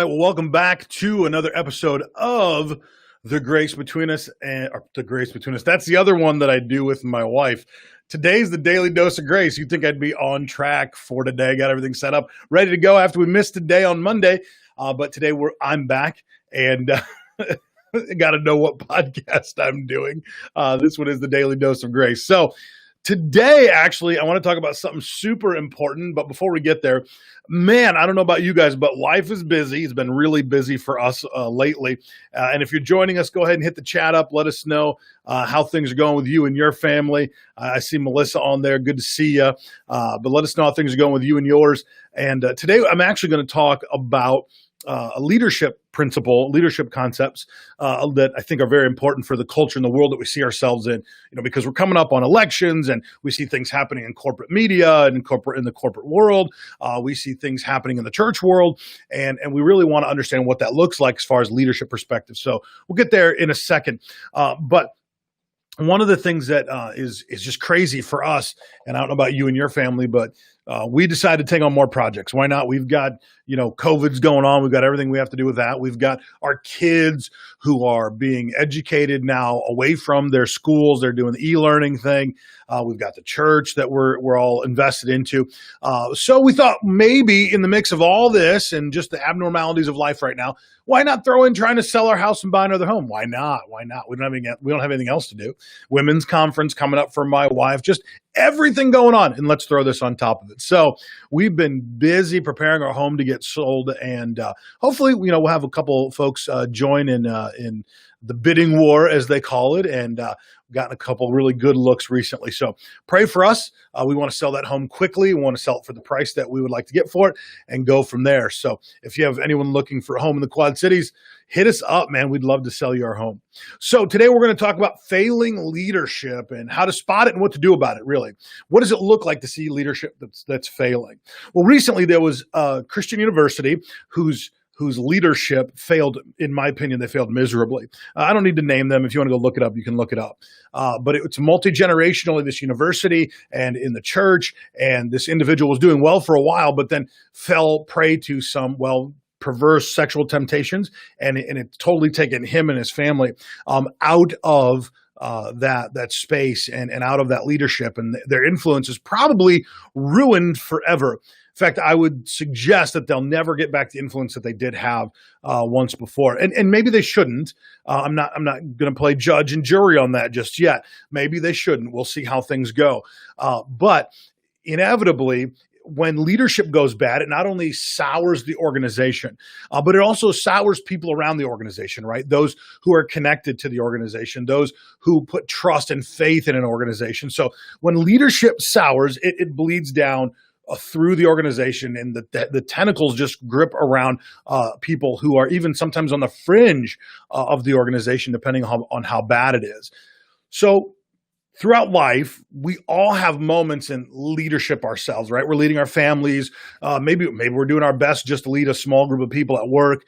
right, well, welcome back to another episode of The Grace Between Us. Or The Grace Between Us. That's the other one that I do with my wife. Today's the Daily Dose of Grace. You'd think I'd be on track for today. Got everything set up, ready to go after we missed a day on Monday. But today I'm back and got to know what podcast I'm doing. This one is the Daily Dose of Grace. So today, actually, I want to talk about something super important. But before we get there, man, I don't know about you guys, but life is busy. It's been really busy for us lately. And if you're joining us, go ahead and hit the chat up. Let us know how things are going with you and your family. I see Melissa on there. Good to see you. But let us know how things are going with you and yours. And today, I'm actually going to talk about a leadership principle, leadership concepts that I think are very important for the culture and the world that we see ourselves in, because we're coming up on elections and we see things happening in corporate media and in the corporate world. We see things happening in the church world, and we really want to understand what that looks like as far as leadership perspective. So we'll get there in a second. But one of the things that is just crazy for us, and I don't know about you and your family, but we decided to take on more projects. Why not? We've got, COVID's going on. We've got everything we have to do with that. We've got our kids who are being educated now away from their schools. They're doing the e-learning thing. We've got the church that we're all invested into. So we thought maybe in the mix of all this and just the abnormalities of life right now, why not throw in trying to sell our house and buy another home? Why not? Why not? We don't have anything else to do. Women's conference coming up for my wife, just everything going on. And let's throw this on top of it. So we've been busy preparing our home to get sold. And hopefully, we'll have a couple folks join in the bidding war, as they call it. And gotten a couple really good looks recently. So pray for us. We want to sell that home quickly. We want to sell it for the price that we would like to get for it and go from there. So if you have anyone looking for a home in the Quad Cities, hit us up, man. We'd love to sell you our home. So today we're going to talk about failing leadership and how to spot it and what to do about it, really. What does it look like to see leadership that's failing? Well, recently there was a Christian university whose leadership failed. In my opinion, they failed miserably. I don't need to name them. If you want to go look it up, you can look it up. But it's multi-generational in this university and in the church. And this individual was doing well for a while, but then fell prey to some, perverse sexual temptations. And it's totally taken him and his family out of that space and out of that leadership. And their influence is probably ruined forever. In fact, I would suggest that they'll never get back the influence that they did have once before, and maybe they shouldn't. I'm not going to play judge and jury on that just yet. Maybe they shouldn't. We'll see how things go. But inevitably, when leadership goes bad, it not only sours the organization, but it also sours people around the organization, right? Those who are connected to the organization, those who put trust and faith in an organization. So when leadership sours, it bleeds down through the organization, and the tentacles just grip around people who are even sometimes on the fringe of the organization, depending on how bad it is. So throughout life, we all have moments in leadership ourselves, right? We're leading our families. Maybe we're doing our best just to lead a small group of people at work.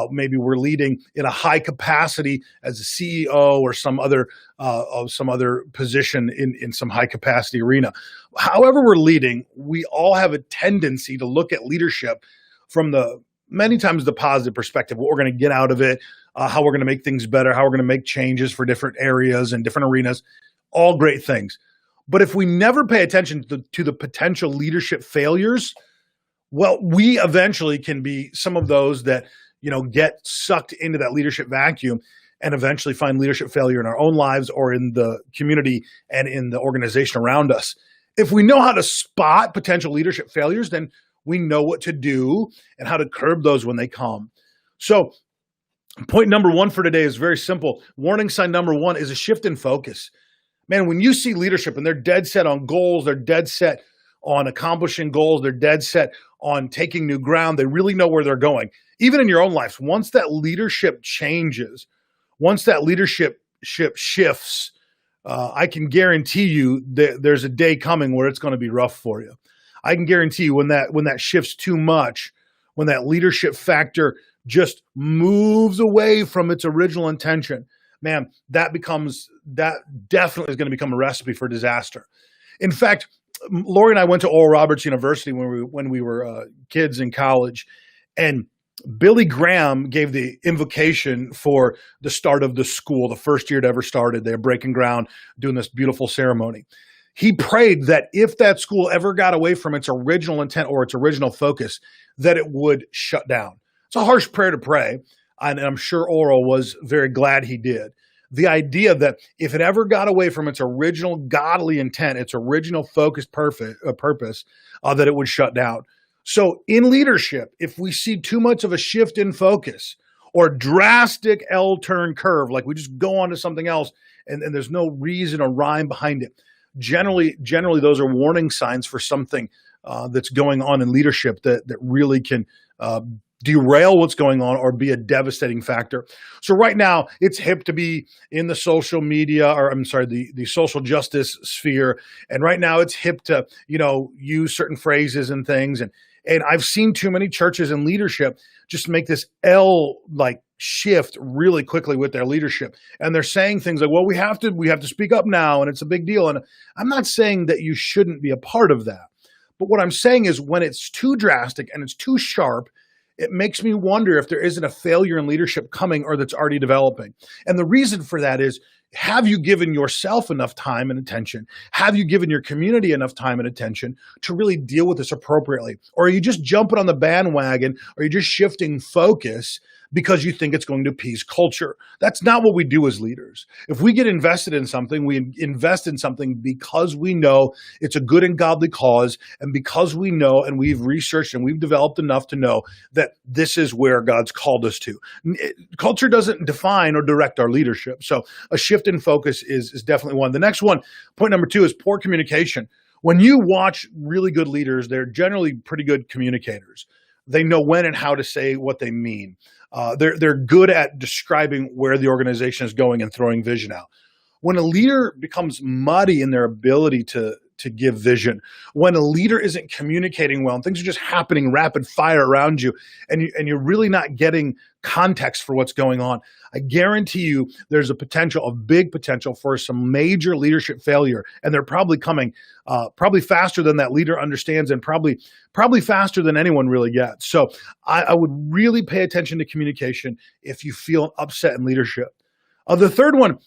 Maybe we're leading in a high capacity as a CEO or some other position in some high capacity arena. However we're leading, we all have a tendency to look at leadership from many times the positive perspective, what we're going to get out of it, how we're going to make things better, how we're going to make changes for different areas and different arenas. All great things. But if we never pay attention to the potential leadership failures, we eventually can be some of those that, get sucked into that leadership vacuum and eventually find leadership failure in our own lives or in the community and in the organization around us. If we know how to spot potential leadership failures, then we know what to do and how to curb those when they come. So point number one for today is very simple. Warning sign number one is a shift in focus. Man, when you see leadership and they're dead set on goals, they're dead set on accomplishing goals, they're dead set on taking new ground, they really know where they're going. Even in your own life, once that leadership changes, once that leadership shifts, I can guarantee you that there's a day coming where it's going to be rough for you. I can guarantee you when that shifts too much, when that leadership factor just moves away from its original intention, man, that definitely is going to become a recipe for disaster. In fact, Lori and I went to Oral Roberts University when we were kids in college, and Billy Graham gave the invocation for the start of the school, the first year it ever started. They're breaking ground, doing this beautiful ceremony. He prayed that if that school ever got away from its original intent or its original focus, that it would shut down. It's a harsh prayer to pray, and I'm sure Oral was very glad he did. The idea that if it ever got away from its original godly intent, its original focused purpose, that it would shut down. So in leadership, if we see too much of a shift in focus or drastic L-turn curve, like we just go on to something else and there's no reason or rhyme behind it, generally those are warning signs for something that's going on in leadership that really can derail what's going on or be a devastating factor. So right now it's hip to be in the social media, or I'm sorry, the social justice sphere. And right now it's hip to, use certain phrases and things. And I've seen too many churches and leadership just make this shift really quickly with their leadership. And they're saying things like, well, we have to speak up now, and it's a big deal. And I'm not saying that you shouldn't be a part of that. But what I'm saying is when it's too drastic and it's too sharp, it makes me wonder if there isn't a failure in leadership coming or that's already developing. And the reason for that is, have you given yourself enough time and attention? Have you given your community enough time and attention to really deal with this appropriately? Or are you just jumping on the bandwagon? Or are you just shifting focus because you think it's going to appease culture? That's not what we do as leaders. If we get invested in something, we invest in something because we know it's a good and godly cause, and because we know and we've researched and we've developed enough to know that this is where God's called us to. Culture doesn't define or direct our leadership. So a shift in focus is definitely one. The next one, point number 2, is poor communication. When you watch really good leaders, they're generally pretty good communicators. They know when and how to say what they mean. They're good at describing where the organization is going and throwing vision out. When a leader becomes muddy in their ability to give vision, when a leader isn't communicating well and things are just happening rapid fire around you, and you're really not getting context for what's going on, I guarantee you there's a big potential for some major leadership failure. And they're probably coming probably faster than that leader understands, and probably faster than anyone really gets. So I would really pay attention to communication if you feel upset in leadership. The third one,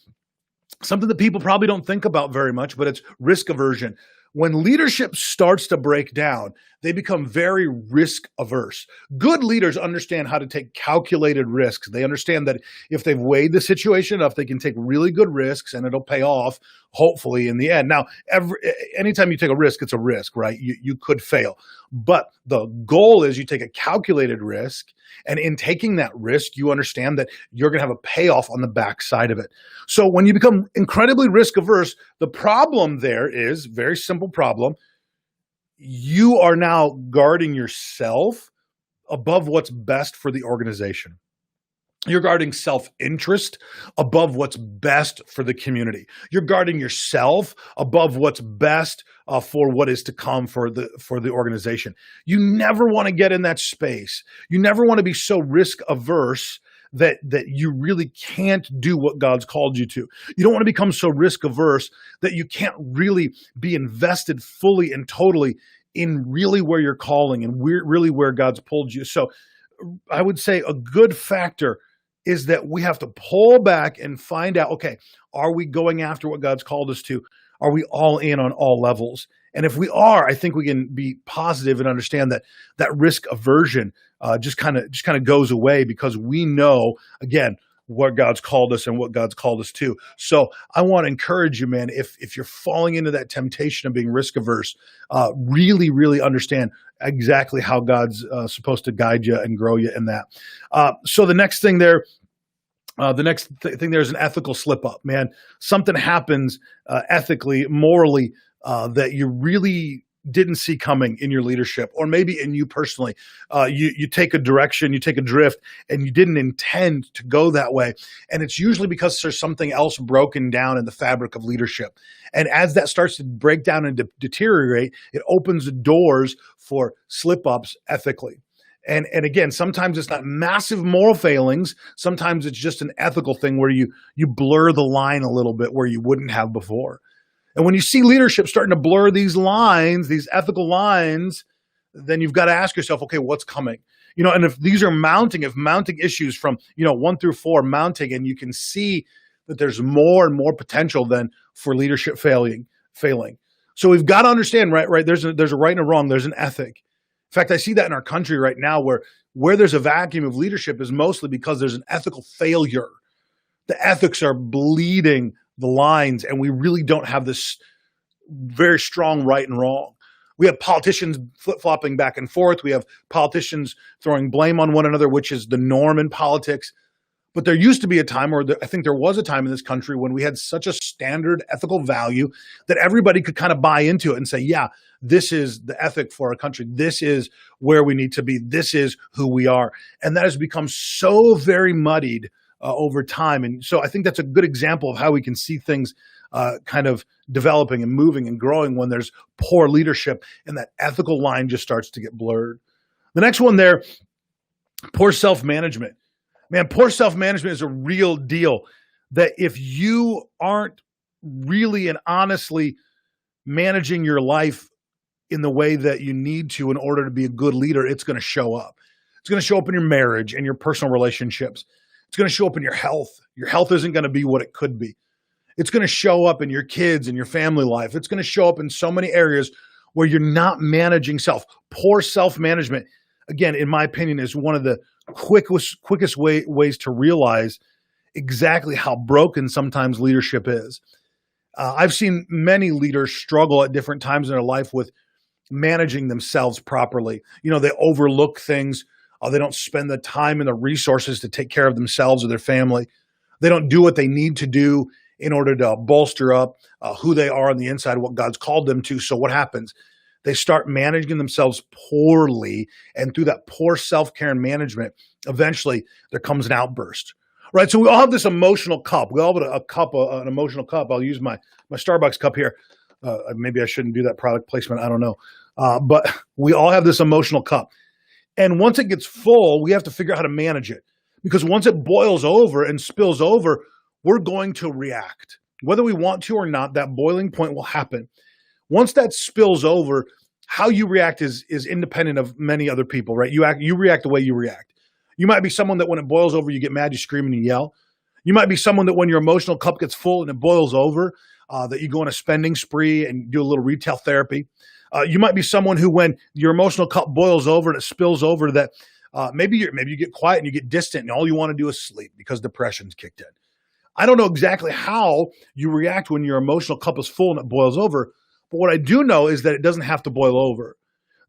something that people probably don't think about very much, but it's risk aversion. When leadership starts to break down, they become very risk averse. Good leaders understand how to take calculated risks. They understand that if they've weighed the situation enough, they can take really good risks and it'll pay off, hopefully, in the end. Now, anytime you take a risk, it's a risk, right? You could fail. But the goal is you take a calculated risk, and in taking that risk, you understand that you're going to have a payoff on the backside of it. So when you become incredibly risk averse, the problem there is, very simple problem, you are now guarding yourself above what's best for the organization. You're guarding self-interest above what's best for the community. You're guarding yourself above what's best for what is to come for the organization. You never want to get in that space. You never want to be so risk averse that you really can't do what God's called you to. You don't want to become so risk averse that you can't really be invested fully and totally in really where you're calling and really where God's pulled you. So I would say a good factor is that we have to pull back and find out, okay, are we going after what God's called us to? Are we all in on all levels? And if we are, I think we can be positive and understand that risk aversion just kind of goes away, because we know, again, what God's called us and what God's called us to. So I want to encourage you, man, if you're falling into that temptation of being risk averse, really, really understand exactly how God's supposed to guide you and grow you in that. So the next thing there, there's an ethical slip up, man. Something happens ethically, morally, that you really didn't see coming in your leadership, or maybe in you personally. You take a direction, you take a drift, and you didn't intend to go that way. And it's usually because there's something else broken down in the fabric of leadership. And as that starts to break down and deteriorate, it opens the doors for slip-ups ethically. And again, sometimes it's not massive moral failings. Sometimes it's just an ethical thing where you blur the line a little bit where you wouldn't have before. And when you see leadership starting to blur these lines, these ethical lines, then you've got to ask yourself, okay, what's coming? And if these are mounting issues from, 1 through 4 mounting, and you can see that there's more and more potential than for leadership failing. So we've got to understand, right? There's a right and a wrong. There's an ethic. In fact, I see that in our country right now where there's a vacuum of leadership is mostly because there's an ethical failure. The ethics are bleeding the lines, and we really don't have this very strong right and wrong. We have politicians flip-flopping back and forth. We have politicians throwing blame on one another, which is the norm in politics. But there used to be a time, I think there was a time in this country when we had such a standard ethical value that everybody could kind of buy into it and say, yeah, this is the ethic for our country. This is where we need to be. This is who we are. And that has become so very muddied over time. And so I think that's a good example of how we can see things kind of developing and moving and growing when there's poor leadership and that ethical line just starts to get blurred. The next one there, poor self-management. Man, poor self-management is a real deal, that if you aren't really and honestly managing your life in the way that you need to in order to be a good leader, it's going to show up. It's going to show up in your marriage and your personal relationships. It's going to show up in your health. Your health isn't going to be what it could be. It's going to show up in your kids and your family life. It's going to show up in so many areas where you're not managing self. Poor self-management, again, in my opinion, is one of the quickest ways to realize exactly how broken sometimes leadership is. I've seen many leaders struggle at different times in their life with managing themselves properly. They overlook things. They don't spend the time and the resources to take care of themselves or their family. They don't do what they need to do in order to bolster up who they are on the inside, what God's called them to. So what happens? They start managing themselves poorly, and through that poor self-care and management, eventually there comes an outburst, right? So we all have this emotional cup. We all have an emotional cup. I'll use my Starbucks cup here. Maybe I shouldn't do that product placement. I don't know. But we all have this emotional cup. And once it gets full, we have to figure out how to manage it. Because once it boils over and spills over, we're going to react. Whether we want to or not, that boiling point will happen. Once that spills over, how you react is independent of many other people, right? You react the way you react. You might be someone that when it boils over, you get mad, you scream and you yell. You might be someone that when your emotional cup gets full and it boils over, that you go on a spending spree and do a little retail therapy. You might be someone who, when your emotional cup boils over and it spills over, that maybe you get quiet and you get distant and all you want to do is sleep because depression's kicked in. I don't know exactly how you react when your emotional cup is full and it boils over, but what I do know is that it doesn't have to boil over.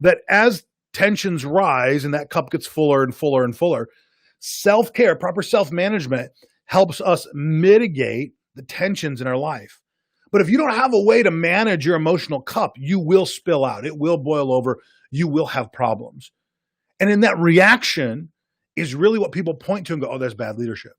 That as tensions rise and that cup gets fuller and fuller and fuller, self-care, proper self-management helps us mitigate the tensions in our life. But if you don't have a way to manage your emotional cup, you will spill out. It will boil over. You will have problems. And in that reaction is really what people point to and go, oh, that's bad leadership.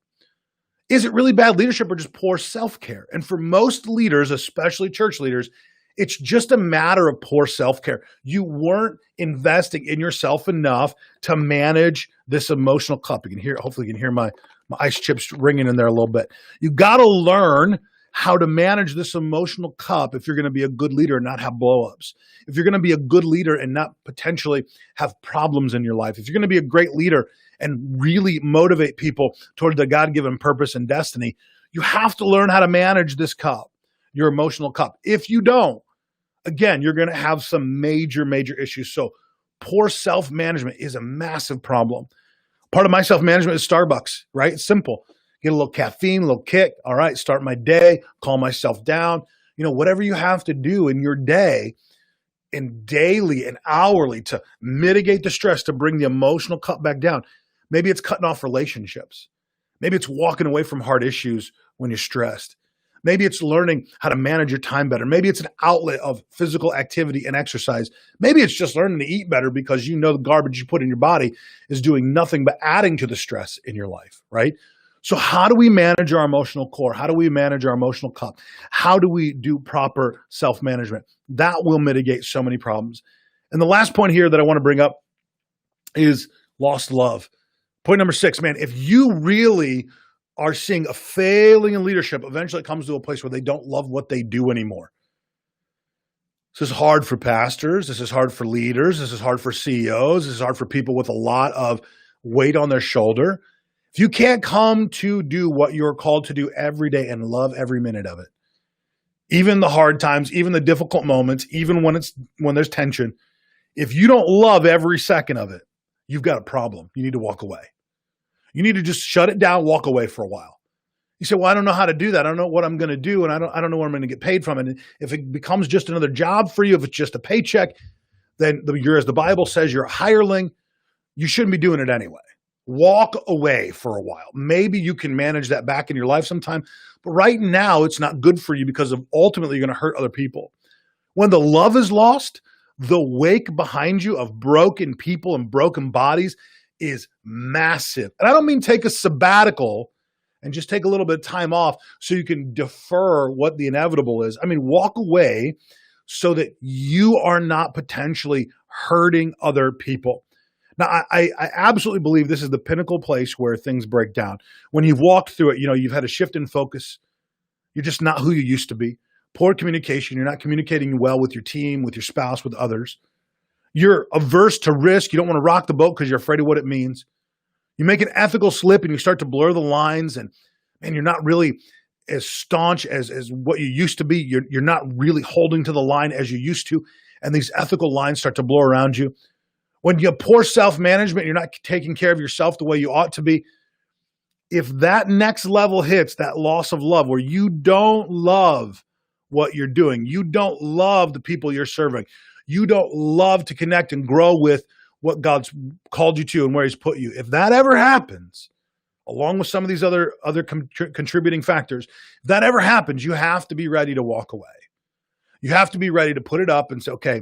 Is it really bad leadership or just poor self-care? And for most leaders, especially church leaders, it's just a matter of poor self-care. You weren't investing in yourself enough to manage this emotional cup. Hopefully you can hear my ice chips ringing in there a little bit. You got to learn how to manage this emotional cup if you're going to be a good leader and not have blowups. If you're going to be a good leader and not potentially have problems in your life. If you're going to be a great leader and really motivate people toward the God-given purpose and destiny, you have to learn how to manage this cup, your emotional cup. If you don't, again, you're going to have some major issues. So poor self-management is a massive problem. Part of my self-management is Starbucks, right? It's simple. Get a little caffeine, a little kick. All right, start my day, calm myself down. Whatever you have to do in your day and daily and hourly to mitigate the stress, to bring the emotional cup back down. Maybe it's cutting off relationships. Maybe it's walking away from hard issues when you're stressed. Maybe it's learning how to manage your time better. Maybe it's an outlet of physical activity and exercise. Maybe it's just learning to eat better because the garbage you put in your body is doing nothing but adding to the stress in your life, right? So how do we manage our emotional core? How do we manage our emotional cup? How do we do proper self-management? That will mitigate so many problems. And the last point here that I want to bring up is lost love. Point number 6, man, if you really are seeing a failing in leadership, eventually it comes to a place where they don't love what they do anymore. This is hard for pastors. This is hard for leaders. This is hard for CEOs. This is hard for people with a lot of weight on their shoulder. If you can't come to do what you're called to do every day and love every minute of it, even the hard times, even the difficult moments, even when there's tension, if you don't love every second of it, you've got a problem. You need to walk away. You need to just shut it down, walk away for a while. You say, well, I don't know how to do that. I don't know what I'm going to do, and I don't know what I'm going to get paid from. And if it becomes just another job for you, if it's just a paycheck, then you're, as the Bible says, you're a hireling. You shouldn't be doing it anyway. Walk away for a while. Maybe you can manage that back in your life sometime, but right now it's not good for you because of ultimately you're going to hurt other people. When the love is lost, the wake behind you of broken people and broken bodies is massive. And I don't mean take a sabbatical and just take a little bit of time off so you can defer what the inevitable is. I mean, walk away so that you are not potentially hurting other people. Now, I absolutely believe this is the pinnacle place where things break down. When you've walked through it, you've had a shift in focus. You're just not who you used to be. Poor communication. You're not communicating well with your team, with your spouse, with others. You're averse to risk. You don't want to rock the boat because you're afraid of what it means. You make an ethical slip and you start to blur the lines, and you're not really as staunch as what you used to be. You're not really holding to the line as you used to, and these ethical lines start to blow around you. When you have poor self-management, you're not taking care of yourself the way you ought to be. If that next level hits, that loss of love, where you don't love what you're doing, you don't love the people you're serving, you don't love to connect and grow with what God's called you to and where he's put you. If that ever happens, along with some of these other contributing factors, if that ever happens, you have to be ready to walk away. You have to be ready to put it up and say, okay,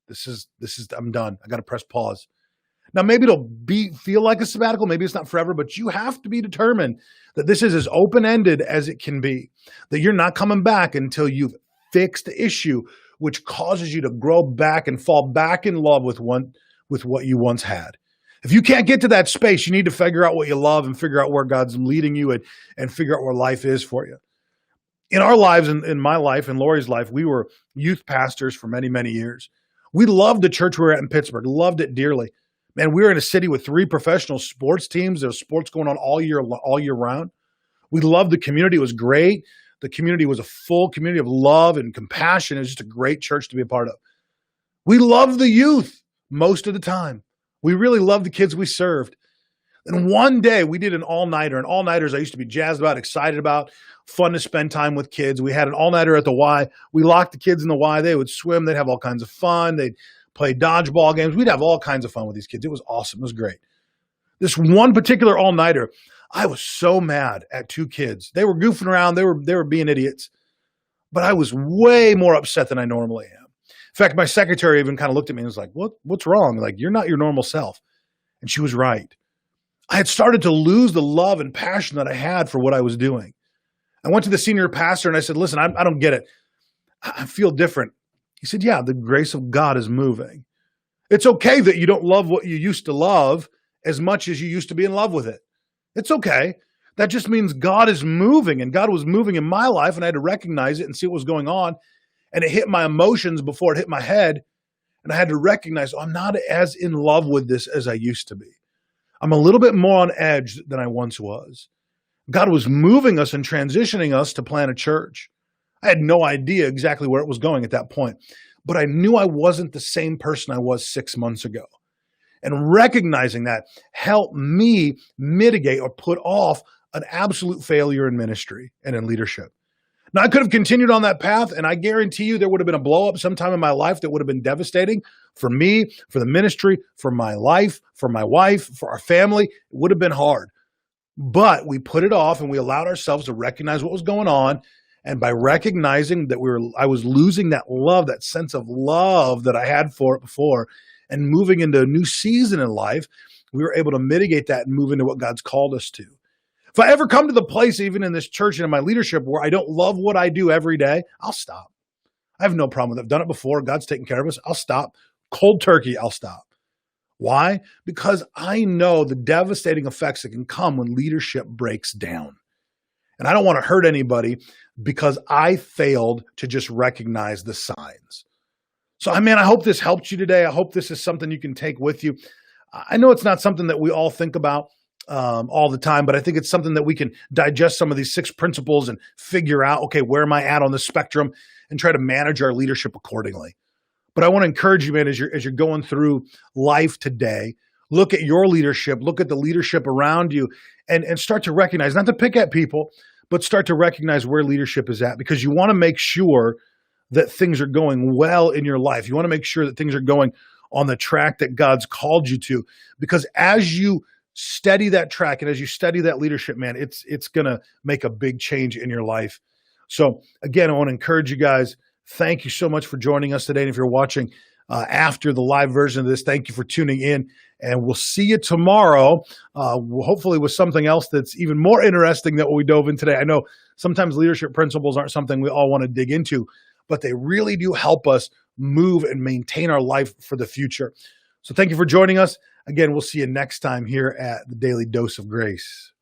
this is, I'm done. I got to press pause. Now, maybe it'll feel like a sabbatical. Maybe it's not forever, but you have to be determined that this is as open-ended as it can be, that you're not coming back until you've fixed the issue, which causes you to grow back and fall back in love with what you once had. If you can't get to that space, you need to figure out what you love and figure out where God's leading you and figure out where life is for you. In our lives, in my life, in Lori's life, we were youth pastors for many, many years. We loved the church we were at in Pittsburgh, loved it dearly. Man, we were in a city with 3 professional sports teams. There was sports going on all year round. We loved the community. It was great. The community was a full community of love and compassion. It was just a great church to be a part of. We loved the youth most of the time. We really loved the kids we served. And one day we did an all-nighter. And all-nighters I used to be jazzed about, excited about, fun to spend time with kids. We had an all-nighter at the Y. We locked the kids in the Y. They would swim. They'd have all kinds of fun. They'd play dodgeball games. We'd have all kinds of fun with these kids. It was awesome. It was great. This one particular all-nighter, I was so mad at 2 kids. They were goofing around. They were being idiots. But I was way more upset than I normally am. In fact, my secretary even kind of looked at me and was like, what's wrong? Like, you're not your normal self. And she was right. I had started to lose the love and passion that I had for what I was doing. I went to the senior pastor and I said, listen, I don't get it. I feel different. He said, yeah, the grace of God is moving. It's okay that you don't love what you used to love as much as you used to be in love with it. It's okay. That just means God is moving, and God was moving in my life, and I had to recognize it and see what was going on. And it hit my emotions before it hit my head. And I had to recognize, I'm not as in love with this as I used to be. I'm a little bit more on edge than I once was. God was moving us and transitioning us to plant a church. I had no idea exactly where it was going at that point, but I knew I wasn't the same person I was 6 months ago. And recognizing that helped me mitigate or put off an absolute failure in ministry and in leadership. Now, I could have continued on that path, and I guarantee you there would have been a blow up sometime in my life that would have been devastating for me, for the ministry, for my life, for my wife, for our family. It would have been hard. But we put it off and we allowed ourselves to recognize what was going on. And by recognizing that I was losing that love, that sense of love that I had for it before, and moving into a new season in life, we were able to mitigate that and move into what God's called us to. If I ever come to the place, even in this church and in my leadership, where I don't love what I do every day, I'll stop. I have no problem with it. I've done it before. God's taken care of us. I'll stop. Cold turkey, I'll stop. Why? Because I know the devastating effects that can come when leadership breaks down. And I don't want to hurt anybody because I failed to just recognize the signs. So, I hope this helped you today. I hope this is something you can take with you. I know it's not something that we all think about all the time, but I think it's something that we can digest some of these 6 principles and figure out, okay, where am I at on the spectrum, and try to manage our leadership accordingly. But I want to encourage you, man, as you're going through life today, look at your leadership, look at the leadership around you, and start to recognize, not to pick at people, but start to recognize where leadership is at, because you want to make sure that things are going well in your life. You want to make sure that things are going on the track that God's called you to, because as you steady that track and as you study that leadership, man, it's going to make a big change in your life. So again, I want to encourage you guys. Thank you so much for joining us today. And if you're watching after the live version of this, thank you for tuning in. And we'll see you tomorrow, hopefully with something else that's even more interesting than what we dove in today. I know sometimes leadership principles aren't something we all want to dig into, but they really do help us move and maintain our life for the future. So thank you for joining us. Again, we'll see you next time here at the Daily Dose of Grace.